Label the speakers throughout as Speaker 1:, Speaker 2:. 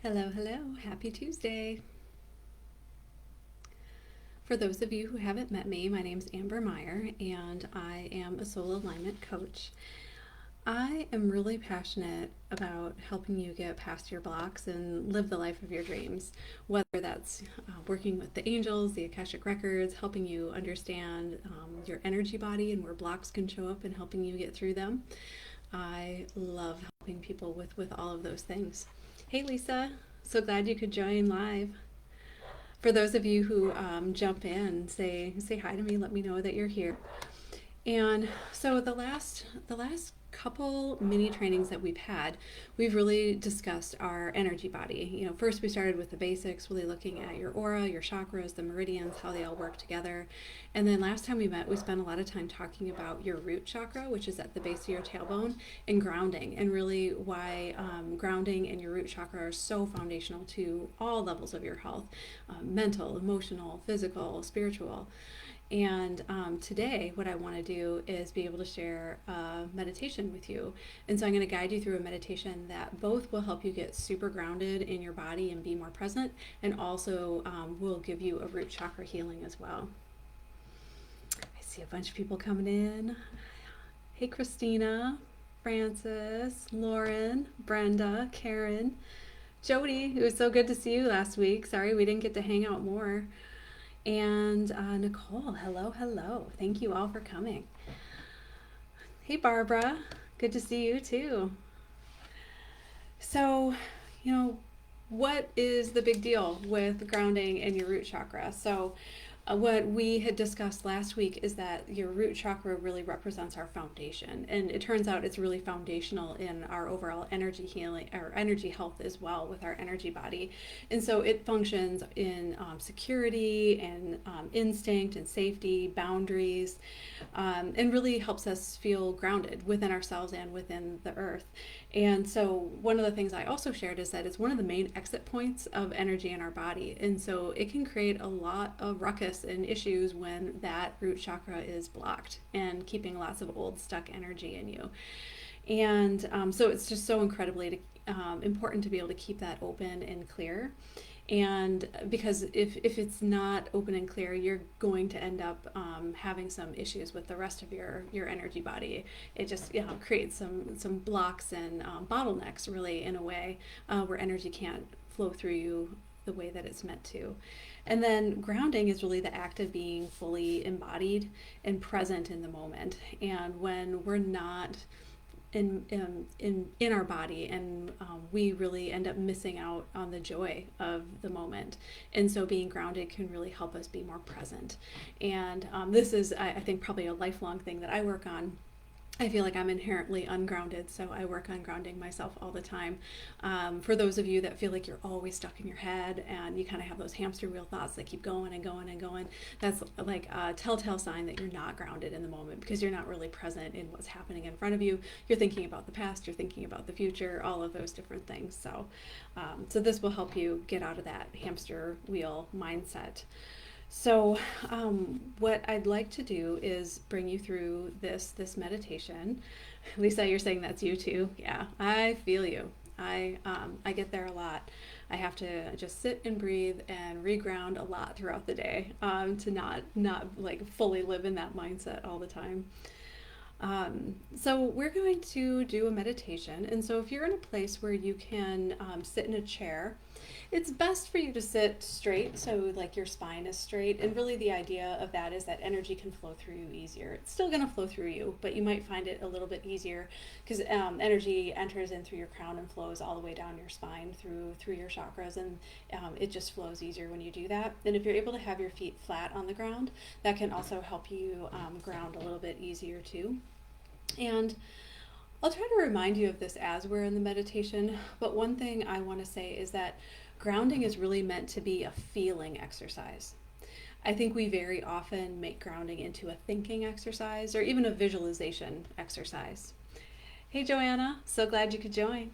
Speaker 1: Hello, hello. Happy Tuesday. For those of you who haven't met me, my name's Amber Meyer, and I am a soul alignment coach. I am really passionate about helping you get past your blocks and live the life of your dreams, whether that's working with the angels, the Akashic Records, helping you understand your energy body and where blocks can show up and helping you get through them. I love helping people with all of those things. Hey, Lisa. So glad you could join live. For those of you who jump in, say hi to me. Let me know that you're here. And so the last couple mini trainings that we've had, we've really discussed our energy body. First we started with the basics, really looking at your aura, your chakras, the meridians, how they all work together. And then last time we met, we spent a lot of time talking about your root chakra, which is at the base of your tailbone, and grounding, and really why grounding and your root chakra are so foundational to all levels of your health, mental, emotional, physical, spiritual. And today, what I want to do is be able to share a meditation with you. And so I'm going to guide you through a meditation that both will help you get super grounded in your body and be more present, and also will give you a root chakra healing as well. I see a bunch of people coming in. Hey, Christina, Francis, Lauren, Brenda, Karen, Jody. It was so good to see you last week. Sorry we didn't get to hang out more. And Nicole, hello, hello. Thank you all for coming. Hey, Barbara, good to see you too. So, you know, what is the big deal with grounding and your root chakra? So, what we had discussed last week is that your root chakra really represents our foundation, and it turns out it's really foundational in our overall energy healing, our energy health as well, with our energy body. And so it functions in security and instinct and safety, boundaries, and really helps us feel grounded within ourselves and within the earth. And so one of the things I also shared is that it's one of the main exit points of energy in our body. And so it can create a lot of ruckus and issues when that root chakra is blocked and keeping lots of old stuck energy in you. And so it's just so incredibly important to be able to keep that open and clear. And because if it's not open and clear, you're going to end up having some issues with the rest of your energy body. It just creates some blocks and bottlenecks, really, in a way, where energy can't flow through you the way that it's meant to. And then grounding is really the act of being fully embodied and present in the moment. And when we're not in our body, and we really end up missing out on the joy of the moment. And so being grounded can really help us be more present. And this is, I think, probably a lifelong thing that I work on. I feel like I'm inherently ungrounded, so I work on grounding myself all the time. For those of you that feel like you're always stuck in your head and you kind of have those hamster wheel thoughts that keep going and going and going, that's like a telltale sign that you're not grounded in the moment, because you're not really present in what's happening in front of you. You're thinking about the past, you're thinking about the future, all of those different things. So this will help you get out of that hamster wheel mindset. So, what I'd like to do is bring you through this meditation. Lisa, you're saying that's you too. Yeah, I feel you. I get there a lot. I have to just sit and breathe and reground a lot throughout the day, to not like fully live in that mindset all the time. So we're going to do a meditation. And so if you're in a place where you can sit in a chair, it's best for you to sit straight, so like your spine is straight. And really the idea of that is that energy can flow through you easier. It's still going to flow through you, but you might find it a little bit easier because energy enters in through your crown and flows all the way down your spine through your chakras, and it just flows easier when you do that. And if you're able to have your feet flat on the ground, that can also help you ground a little bit easier too. And I'll try to remind you of this as we're in the meditation, but one thing I want to say is that grounding is really meant to be a feeling exercise. I think we very often make grounding into a thinking exercise or even a visualization exercise. Hey Joanna, so glad you could join.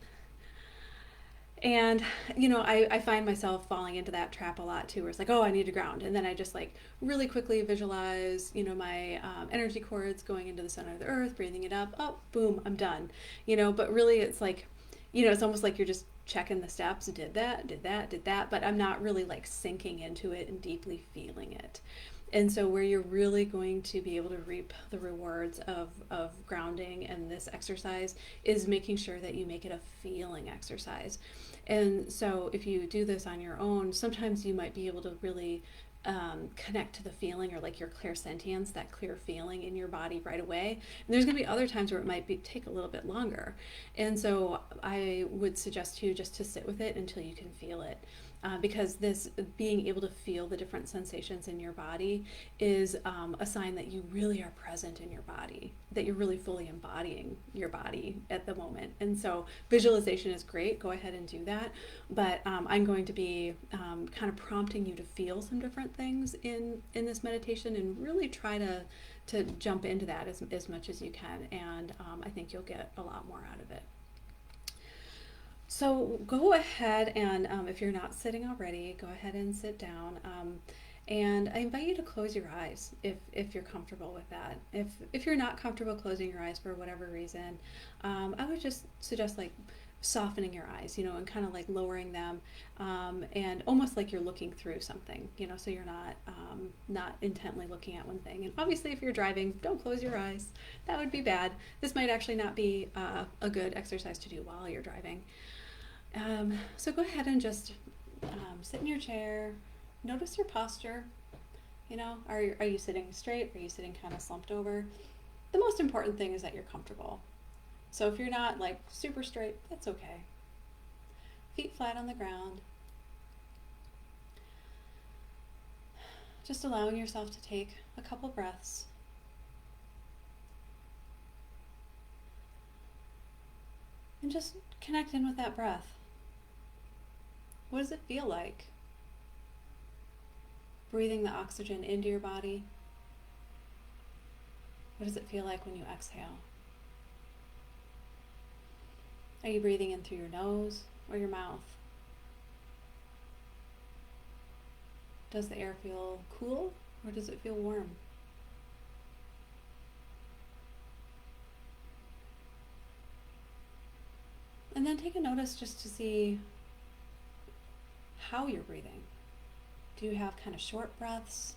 Speaker 1: And, I find myself falling into that trap a lot too, where it's like, oh, I need to ground. And then I just like really quickly visualize, my energy cords going into the center of the earth, breathing it up. Oh, boom, I'm done. But really it's like, it's almost like you're just checking the steps, did that, but I'm not really like sinking into it and deeply feeling it. And so where you're really going to be able to reap the rewards of grounding and this exercise is making sure that you make it a feeling exercise. And so if you do this on your own, sometimes you might be able to really connect to the feeling, or like your clairsentience, that clear feeling in your body right away. And there's going to be other times where it might take a little bit longer. And so I would suggest to you just to sit with it until you can feel it. Because this being able to feel the different sensations in your body is a sign that you really are present in your body, that you're really fully embodying your body at the moment. And so visualization is great, go ahead and do that, but I'm going to be kind of prompting you to feel some different things in this meditation, and really try to jump into that as much as you can, and I think you'll get a lot more out of it. So go ahead and, if you're not sitting already, go ahead and sit down. And I invite you to close your eyes if you're comfortable with that. If you're not comfortable closing your eyes for whatever reason, I would just suggest like softening your eyes, and kind of like lowering them, and almost like you're looking through something, so you're not intently looking at one thing. And obviously, if you're driving, don't close your eyes. That would be bad. This might actually not be a good exercise to do while you're driving. So go ahead and just sit in your chair. Notice your posture. Are you sitting straight? Are you sitting kind of slumped over? The most important thing is that you're comfortable. So if you're not like super straight, that's okay. Feet flat on the ground. Just allowing yourself to take a couple breaths. And just connect in with that breath. What does it feel like? Breathing the oxygen into your body. What does it feel like when you exhale? Are you breathing in through your nose or your mouth? Does the air feel cool or does it feel warm? And then take a notice just to see how you're breathing. Do you have kind of short breaths?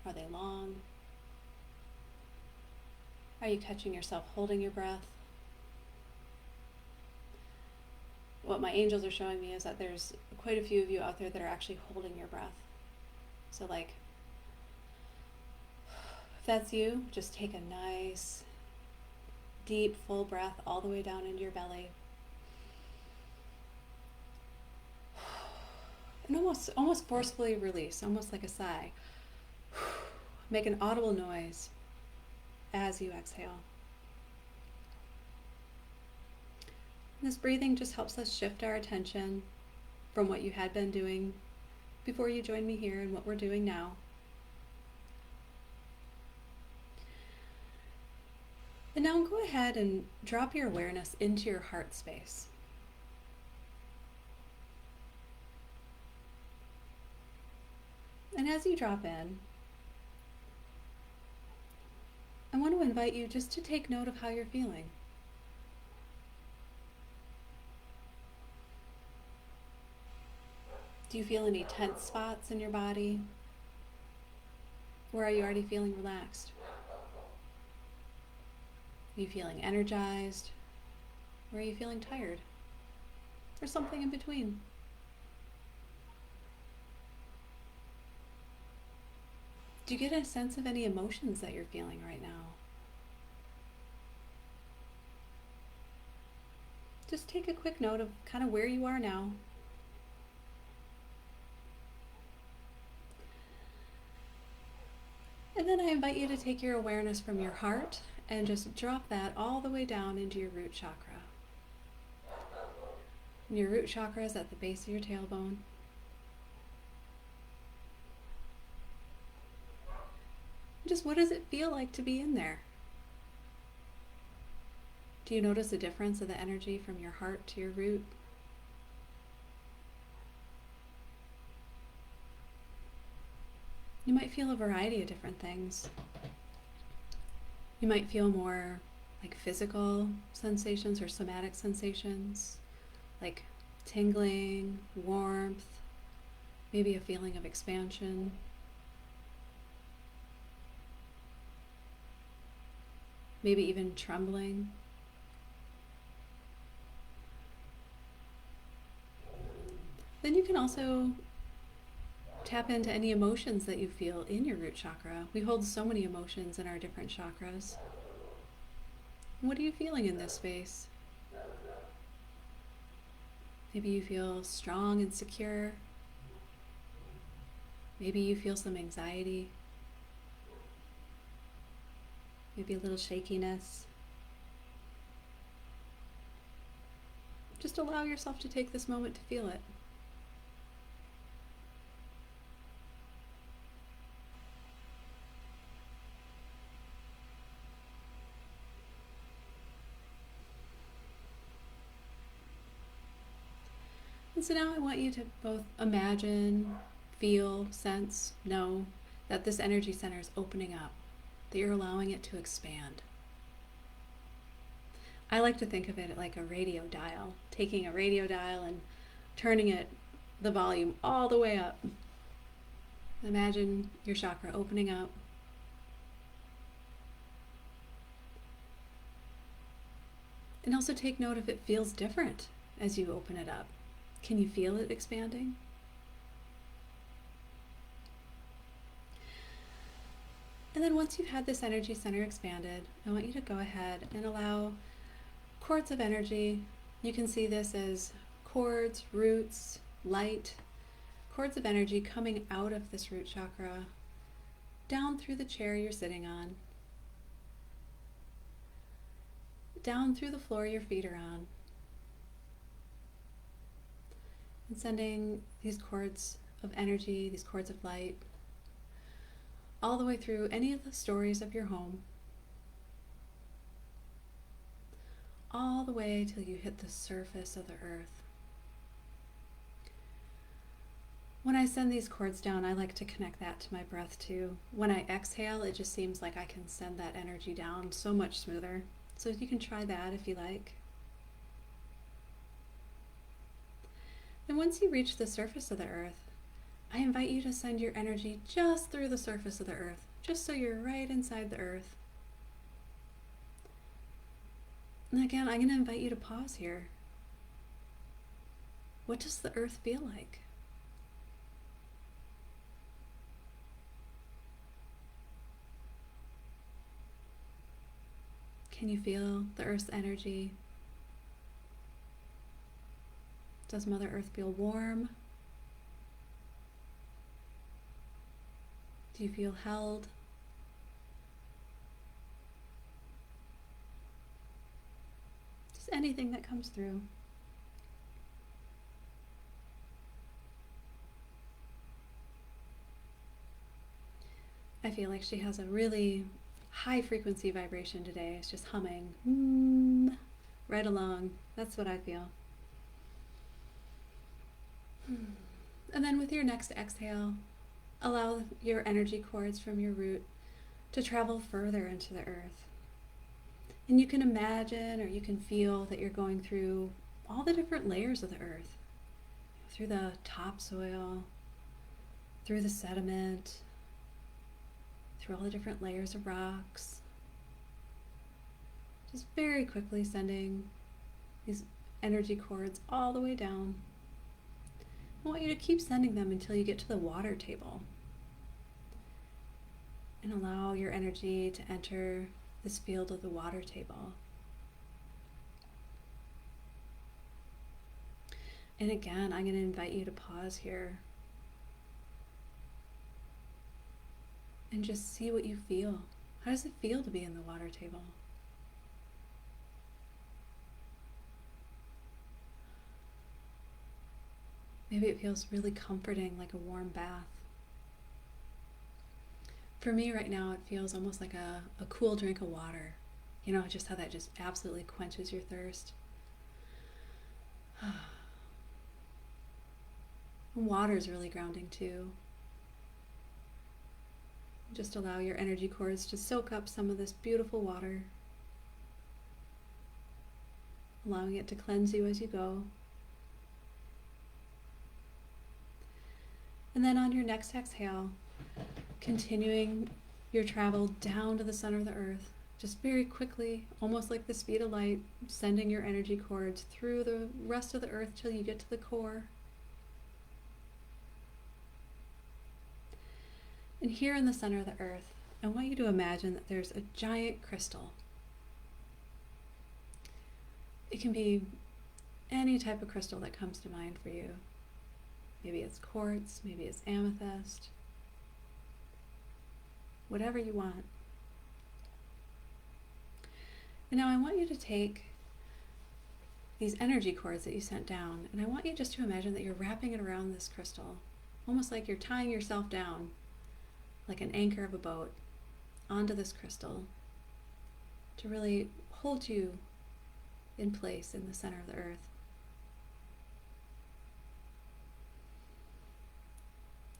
Speaker 1: Are they long? Are you catching yourself holding your breath? What my angels are showing me is that there's quite a few of you out there that are actually holding your breath. So like, if that's you, just take a nice, deep, full breath all the way down into your belly. And almost forcefully release, almost like a sigh. Make an audible noise as you exhale. This breathing just helps us shift our attention from what you had been doing before you joined me here and what we're doing now. And now go ahead and drop your awareness into your heart space. And as you drop in, I want to invite you just to take note of how you're feeling. Do you feel any tense spots in your body? Or are you already feeling relaxed? Are you feeling energized? Or are you feeling tired? Or something in between? Do you get a sense of any emotions that you're feeling right now? Just take a quick note of kind of where you are now. And then I invite you to take your awareness from your heart and just drop that all the way down into your root chakra. And your root chakra is at the base of your tailbone. Just what does it feel like to be in there? Do you notice a difference of the energy from your heart to your root? You might feel a variety of different things. You might feel more like physical sensations or somatic sensations, like tingling, warmth, maybe a feeling of expansion. Maybe even trembling. Then you can also tap into any emotions that you feel in your root chakra. We hold so many emotions in our different chakras. What are you feeling in this space? Maybe you feel strong and secure. Maybe you feel some anxiety. Maybe a little shakiness. Just allow yourself to take this moment to feel it. And so now I want you to both imagine, feel, sense, know that this energy center is opening up, that you're allowing it to expand. I like to think of it like a radio dial, taking a radio dial and turning it, the volume all the way up. Imagine your chakra opening up. And also take note if it feels different as you open it up. Can you feel it expanding? And then once you've had this energy center expanded, I want you to go ahead and allow cords of energy. You can see this as cords, roots, light, cords of energy coming out of this root chakra, down through the chair you're sitting on, down through the floor your feet are on, and sending these cords of energy, these cords of light, all the way through any of the stories of your home, all the way till you hit the surface of the earth. When I send these cords down, I like to connect that to my breath too. When I exhale, it just seems like I can send that energy down so much smoother. So you can try that if you like. And once you reach the surface of the earth, I invite you to send your energy just through the surface of the earth, just so you're right inside the earth. And again, I'm going to invite you to pause here. What does the earth feel like? Can you feel the earth's energy? Does Mother Earth feel warm? Do you feel held? Just anything that comes through. I feel like she has a really high frequency vibration today. It's just humming right along. That's what I feel. And then with your next exhale, allow your energy cords from your root to travel further into the earth. And you can imagine or you can feel that you're going through all the different layers of the earth, through the topsoil, through the sediment, through all the different layers of rocks. Just very quickly sending these energy cords all the way down. I want you to keep sending them until you get to the water table. And allow your energy to enter this field of the water table. And again, I'm going to invite you to pause here and just see what you feel. How does it feel to be in the water table? Maybe it feels really comforting, like a warm bath. For me right now, it feels almost like a cool drink of water. You know, just how that just absolutely quenches your thirst. Water is really grounding too. Just allow your energy cords to soak up some of this beautiful water, allowing it to cleanse you as you go. And then on your next exhale, continuing your travel down to the center of the earth, just very quickly, almost like the speed of light, sending your energy cords through the rest of the earth till you get to the core. And here in the center of the earth, I want you to imagine that there's a giant crystal. It can be any type of crystal that comes to mind for you. Maybe it's quartz, maybe it's amethyst, whatever you want. And now I want you to take these energy cords that you sent down, and I want you just to imagine that you're wrapping it around this crystal, almost like you're tying yourself down, like an anchor of a boat, onto this crystal to really hold you in place in the center of the earth.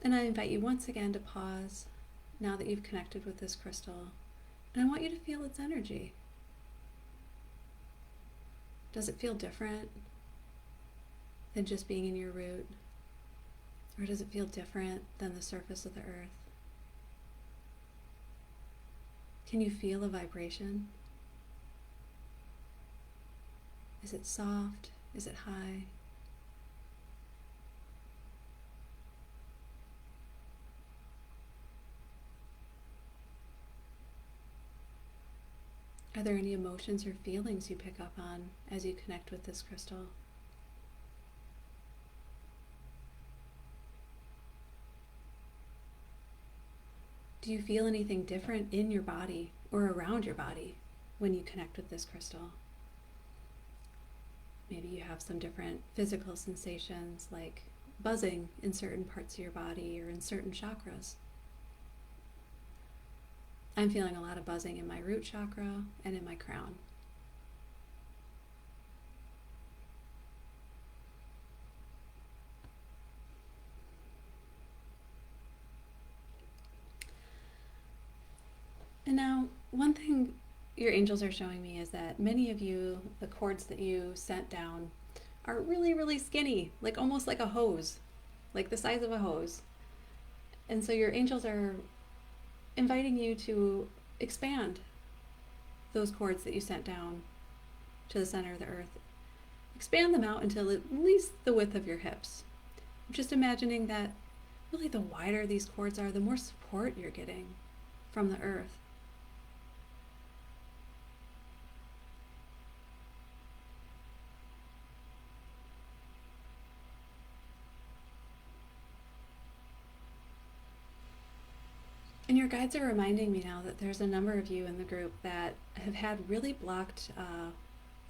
Speaker 1: And I invite you once again to pause now that you've connected with this crystal, and I want you to feel its energy. Does it feel different than just being in your root? Or does it feel different than the surface of the earth? Can you feel a vibration? Is it soft? Is it high? Are there any emotions or feelings you pick up on as you connect with this crystal? Do you feel anything different in your body or around your body when you connect with this crystal? Maybe you have some different physical sensations like buzzing in certain parts of your body or in certain chakras. I'm feeling a lot of buzzing in my root chakra and in my crown. And now, one thing your angels are showing me is that many of you, the cords that you sent down, are really, really skinny, like almost like a hose, like the size of a hose. And so your angels are inviting you to expand those cords that you sent down to the center of the earth. Expand them out until at least the width of your hips. Just imagining that really the wider these cords are, the more support you're getting from the earth. And your guides are reminding me now that there's a number of you in the group that have had really blocked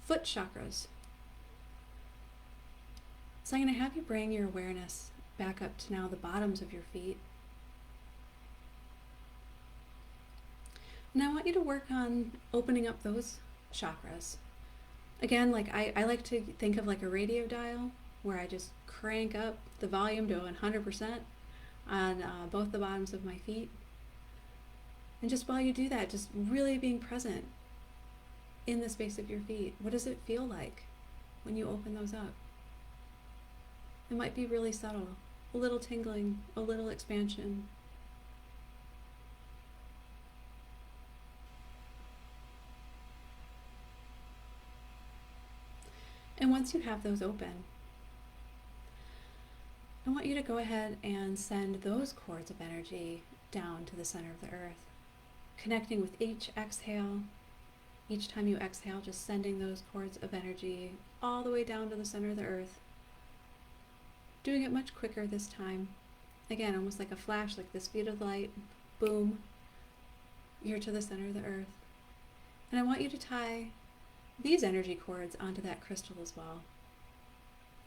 Speaker 1: foot chakras. So I'm going to have you bring your awareness back up to now the bottoms of your feet. And I want you to work on opening up those chakras. Again, like I like to think of like a radio dial where I just crank up the volume to 100% on both the bottoms of my feet. And just while you do that, just really being present in the space of your feet. What does it feel like when you open those up? It might be really subtle, a little tingling, a little expansion. And once you have those open, I want you to go ahead and send those cords of energy down to the center of the earth, connecting with each exhale. Each time you exhale, just sending those cords of energy all the way down to the center of the earth. Doing it much quicker this time. Again, almost like a flash, like the speed of light. Boom. You're to the center of the earth. And I want you to tie these energy cords onto that crystal as well.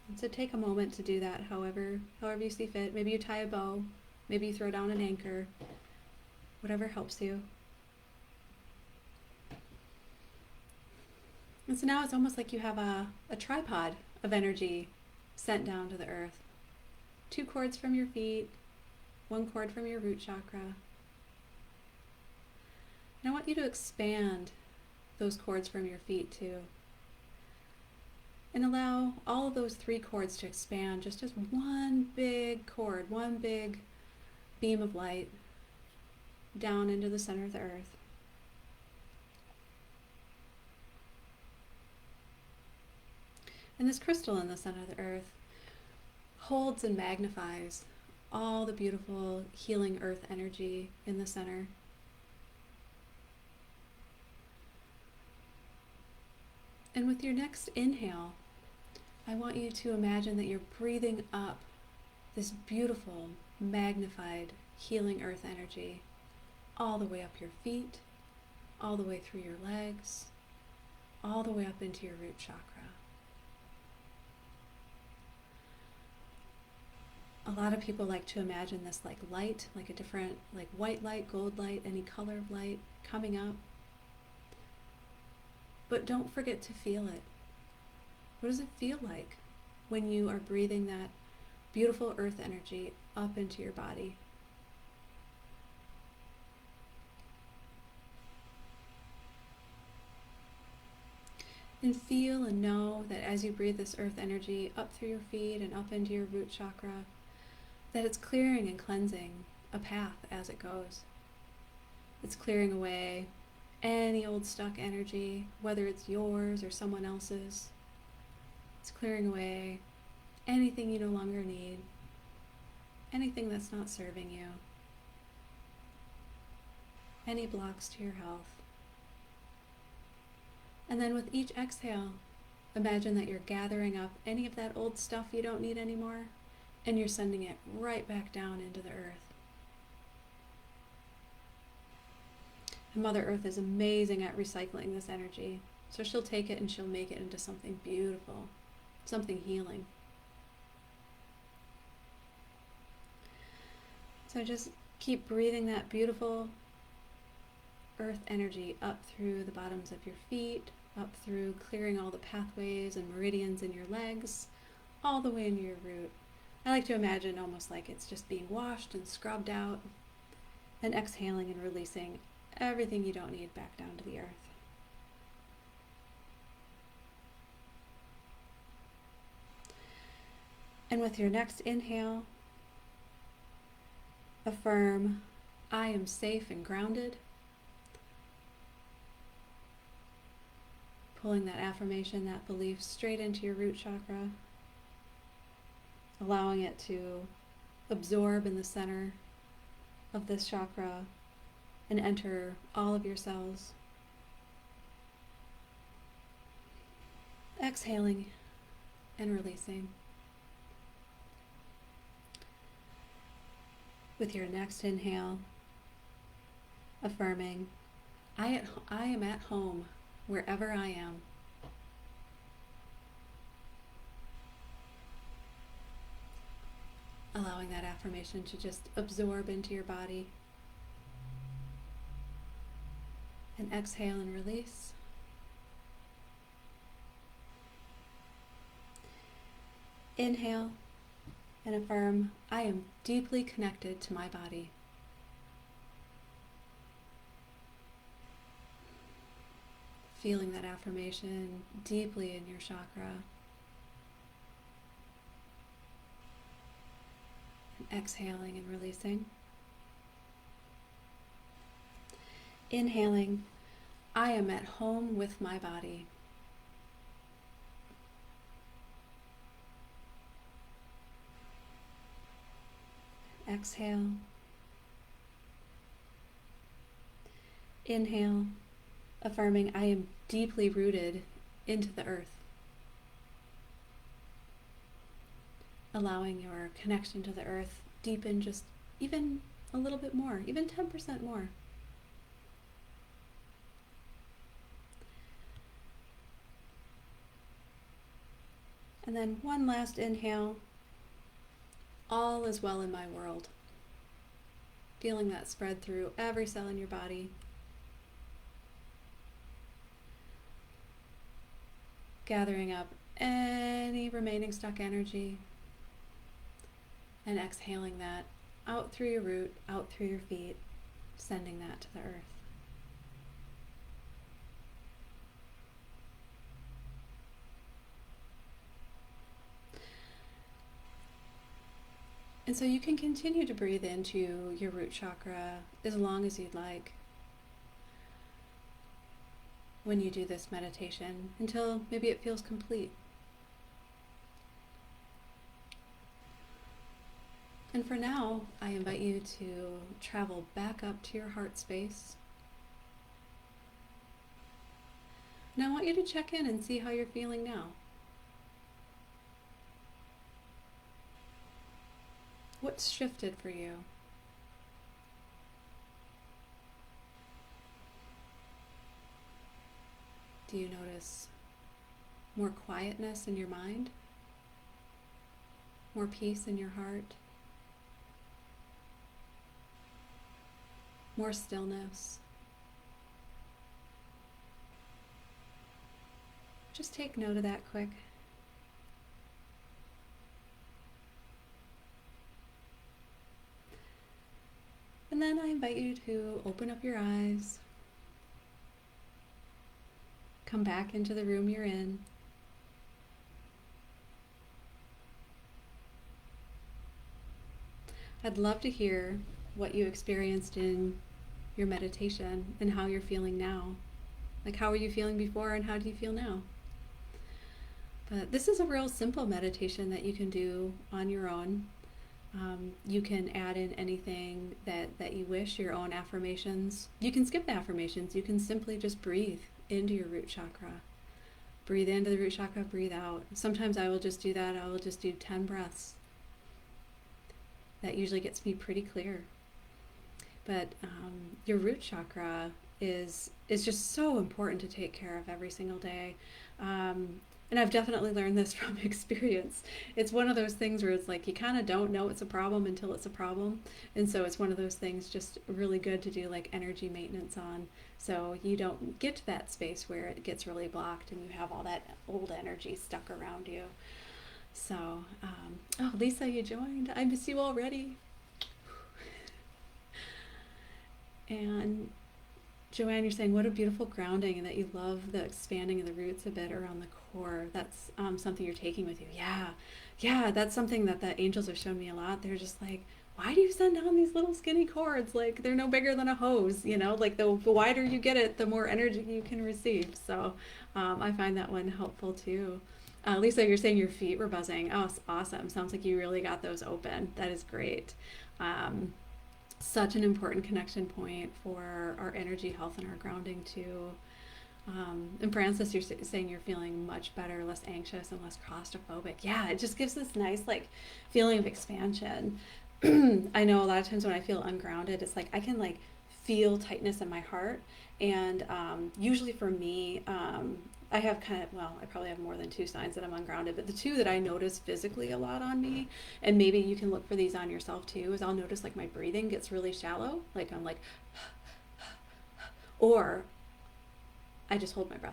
Speaker 1: And so take a moment to do that however you see fit. Maybe you tie a bow. Maybe you throw down an anchor. Whatever helps you. And so now it's almost like you have a tripod of energy sent down to the earth. 2 cords from your feet, 1 cord from your root chakra. And I want you to expand those cords from your feet too. And allow all of those 3 cords to expand just as one big cord, one big beam of light down into the center of the earth. And this crystal in the center of the earth holds and magnifies all the beautiful healing earth energy in the center. And with your next inhale, I want you to imagine that you're breathing up this beautiful, magnified, healing earth energy all the way up your feet, all the way through your legs, all the way up into your root chakra. A lot of people like to imagine this like light, like a different, like white light, gold light, any color of light coming up. But don't forget to feel it. What does it feel like when you are breathing that beautiful earth energy up into your body? And feel and know that as you breathe this earth energy up through your feet and up into your root chakra, that it's clearing and cleansing a path as it goes. It's clearing away any old stuck energy, whether it's yours or someone else's. It's clearing away anything you no longer need, anything that's not serving you, any blocks to your health. And then with each exhale, imagine that you're gathering up any of that old stuff you don't need anymore, and you're sending it right back down into the earth. And Mother Earth is amazing at recycling this energy. So she'll take it and she'll make it into something beautiful, something healing. So just keep breathing that beautiful earth energy up through the bottoms of your feet, up through clearing all the pathways and meridians in your legs, all the way into your root. I like to imagine almost like it's just being washed and scrubbed out, and exhaling and releasing everything you don't need back down to the earth. And with your next inhale, affirm, I am safe and grounded. Pulling that affirmation, that belief straight into your root chakra, allowing it to absorb in the center of this chakra and enter all of your cells. Exhaling and releasing. With your next inhale, affirming, I am at home wherever I am. Allowing that affirmation to just absorb into your body. And exhale and release. Inhale and affirm, I am deeply connected to my body. Feeling that affirmation deeply in your chakra. And exhaling and releasing. Inhaling, I am at home with my body. Exhale. Inhale, affirming I am deeply rooted into the earth. Allowing your connection to the earth deepen just even a little bit more, even 10% more. And then one last inhale. All is well in my world. Feeling that spread through every cell in your body. Gathering up any remaining stuck energy. And exhaling that out through your root, out through your feet, sending that to the earth. And so you can continue to breathe into your root chakra as long as you'd like when you do this meditation until maybe it feels complete. And for now, I invite you to travel back up to your heart space. And I want you to check in and see how you're feeling now. What's shifted for you? Do you notice more quietness in your mind? More peace in your heart? More stillness? Just take note of that quick. And then I invite you to open up your eyes, come back into the room you're in. I'd love to hear what you experienced in your meditation and how you're feeling now. Like, how were you feeling before and how do you feel now? But this is a real simple meditation that you can do on your own. You can add in anything that you wish, your own affirmations. You can skip the affirmations. You can simply just breathe into your root chakra. Breathe into the root chakra, breathe out. Sometimes I will just do that. I will just do 10 breaths. That usually gets me pretty clear. But your root chakra is just so important to take care of every single day. And I've definitely learned this from experience. It's one of those things where it's like you kind of don't know it's a problem until it's a problem. And so it's one of those things just really good to do like energy maintenance on, so you don't get to that space where it gets really blocked and you have all that old energy stuck around you. So, oh, Lisa, you joined. I miss you already. And Joanne, you're saying what a beautiful grounding and that you love the expanding of the roots a bit around the core. That's something you're taking with you. Yeah, that's something that the angels have shown me a lot. They're just like, why do you send down these little skinny cords? Like, they're no bigger than a hose, you know? Like, the wider you get it, the more energy you can receive. So I find that one helpful too. Lisa, you're saying your feet were buzzing. Oh, awesome. Sounds like you really got those open. That is great. Such an important connection point for our energy health and our grounding too. And Francis, you're saying you're feeling much better, less anxious and less claustrophobic. Yeah, it just gives this nice like feeling of expansion. I know a lot of times when I feel ungrounded, it's like I can like feel tightness in my heart. And usually for me, I have kind of, well, I probably have more than two signs that I'm ungrounded, but the two that I notice physically a lot on me, and maybe you can look for these on yourself too, is I'll notice like my breathing gets really shallow, like I'm like, or I just hold my breath.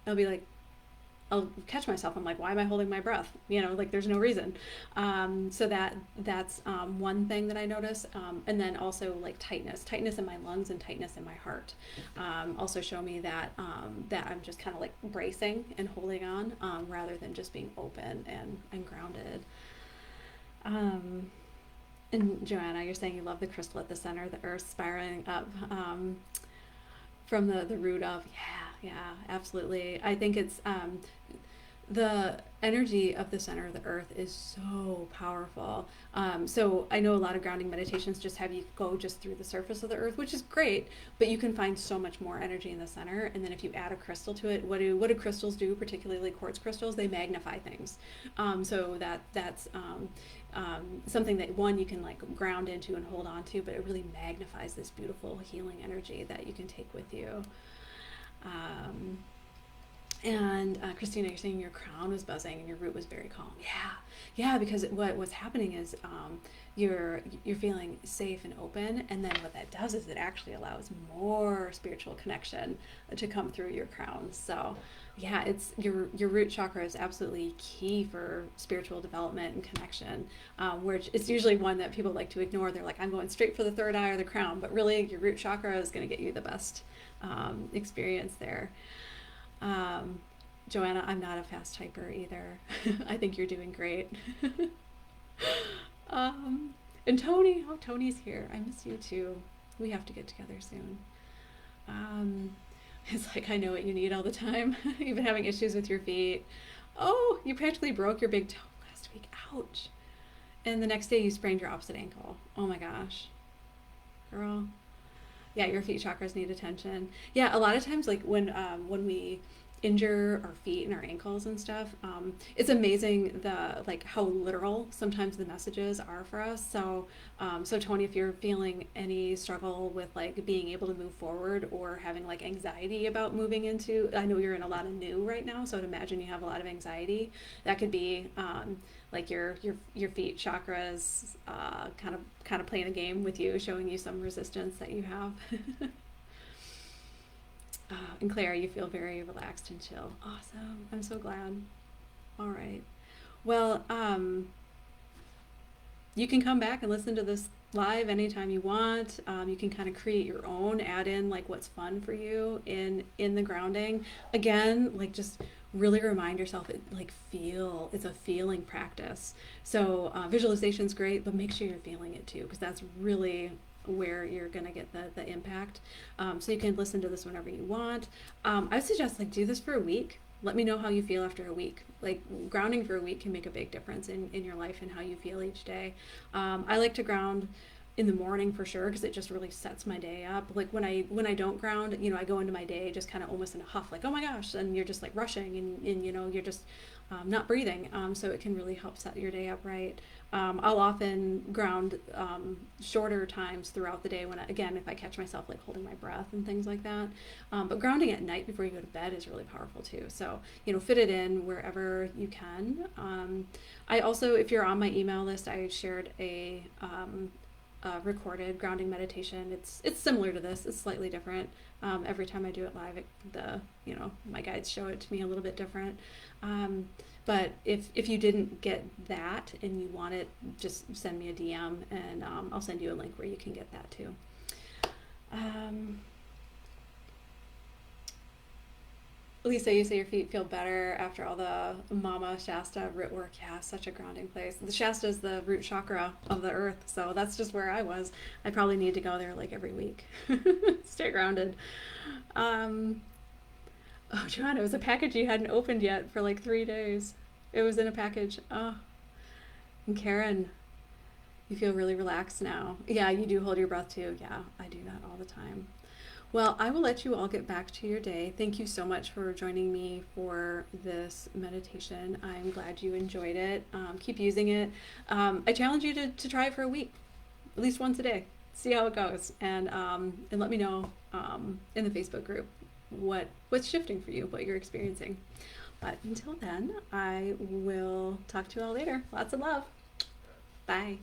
Speaker 1: I'll be like, I'll catch myself. I'm like, why am I holding my breath? You know, like there's no reason. So that's one thing that I notice. And then also like tightness in my lungs and tightness in my heart. Also show me that that I'm just kind of like bracing and holding on rather than just being open and grounded. And Joanna, you're saying you love the crystal at the center, the earth spiraling up from the root of, yeah, absolutely. I think it's the energy of the center of the earth is so powerful. So I know a lot of grounding meditations just have you go just through the surface of the earth, which is great, but you can find so much more energy in the center. And then if you add a crystal to it, what do crystals do, particularly quartz crystals? They magnify things. So that's something that one you can like ground into and hold on to, but it really magnifies this beautiful healing energy that you can take with you. And Christina, you're saying your crown was buzzing and your root was very calm. Yeah, because what's happening is you're feeling safe and open, and then what that does is it actually allows more spiritual connection to come through your crown. So yeah, it's your root chakra is absolutely key for spiritual development and connection, where it's usually one that people like to ignore. They're like, I'm going straight for the third eye or the crown, but really your root chakra is going to get you the best experience there. Joanna, I'm not a fast typer either. I think you're doing great. Um, and Tony, oh, Tony's here. I miss you too. We have to get together soon. Um, it's like, I know what you need all the time. You've been having issues with your feet. Oh, you practically broke your big toe last week. Ouch. And the next day you sprained your opposite ankle. Oh my gosh. Girl. Yeah, your feet chakras need attention. Yeah, a lot of times, like when we injure our feet and our ankles and stuff, it's amazing the like how literal sometimes the messages are for us. So Tony, if you're feeling any struggle with like being able to move forward or having like anxiety about moving into, I know you're in a lot of new right now, so I'd imagine you have a lot of anxiety. That could be like your feet chakras kind of playing a game with you, showing you some resistance that you have. And Claire, you feel very relaxed and chill. Awesome. I'm so glad. All right. Well, you can come back and listen to this live anytime you want. You can kind of create your own, add in like what's fun for you in the grounding. Again, like just really remind yourself it's a feeling practice. So visualization's great, but make sure you're feeling it too, because that's really where you're gonna get the impact. So you can listen to this whenever you want. I would suggest like do this for a week. Let me know how you feel after a week. Like grounding for a week can make a big difference in your life and how you feel each day. I like to ground in the morning for sure because it just really sets my day up. Like when I don't ground, I go into my day just kind of almost in a huff, like oh my gosh, and you're just like rushing and you're just not breathing. So it can really help set your day up right. I'll often ground shorter times throughout the day again, if I catch myself like holding my breath and things like that. But grounding at night before you go to bed is really powerful too. So, fit it in wherever you can. I also, if you're on my email list, I shared a recorded grounding meditation. It's similar to this. It's slightly different. Every time I do it live, my guides show it to me a little bit different. But if you didn't get that and you want it, just send me a DM and I'll send you a link where you can get that too. Lisa, you say your feet feel better after all the Mama Shasta root work. Yeah, such a grounding place. The Shasta is the root chakra of the earth, so that's just where I was. I probably need to go there like every week. Stay grounded. Oh, John, it was a package you hadn't opened yet for like 3 days. It was in a package. Oh, and Karen, you feel really relaxed now. Yeah, you do hold your breath too. Yeah, I do that all the time. Well, I will let you all get back to your day. Thank you so much for joining me for this meditation. I'm glad you enjoyed it. Keep using it. I challenge you to try it for a week, at least once a day. See how it goes, and let me know in the Facebook group what's shifting for you, what you're experiencing. But until then, I will talk to you all later. Lots of love. Bye.